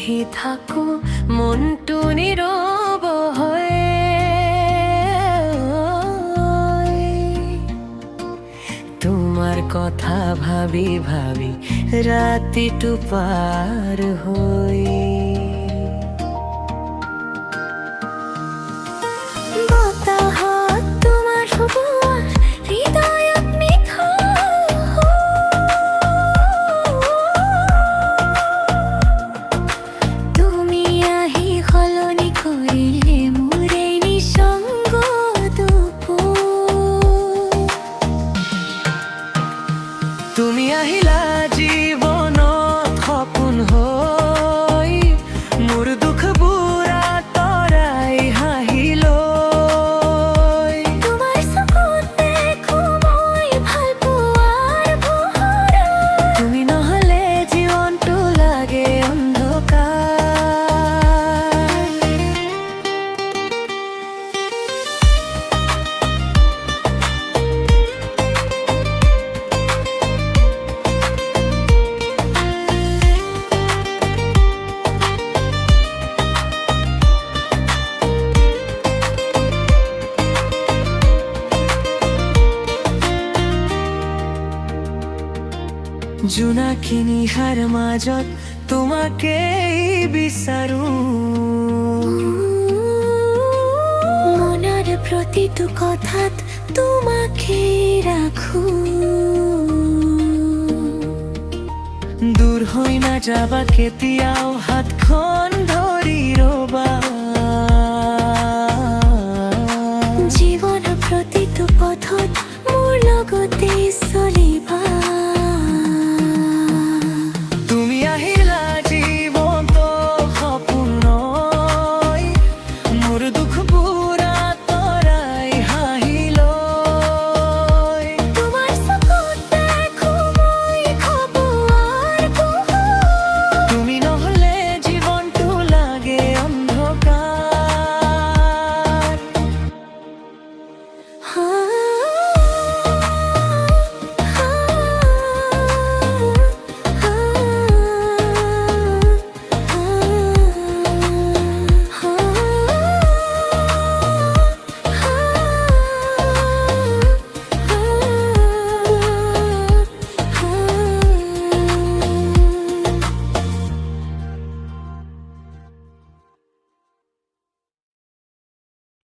বহি থাকো মনটো নীৰৱ হৈ। তোমাৰ কথা ভাবি ভাবি ৰাতিটো পাৰ হৈ। বতাহত তোমাৰ সুবাস হৃদয়ত মিঠা। তুমি আহি সলনি কৰিলে মোৰ এই নিঃসংগ দুপৰ। তুমি আহিলা জীৱনত সপোন হৈ, মোৰ দুখবোৰ আঁতৰাই হাঁহিলৈ। তোমাৰ চকুত দেখো মই ভাল পোৱাৰ পোহৰ। তুমি নহ'লে জীৱনটো লাগে অন্ধকাৰ। জোনাকী নিশাৰ মাজত তোমাকেই বিচাৰো। মনৰ প্ৰতিটো কথাত তোমাকেই ৰাখো। দূৰ হৈ নাযাবা কেতিয়াও হাতখন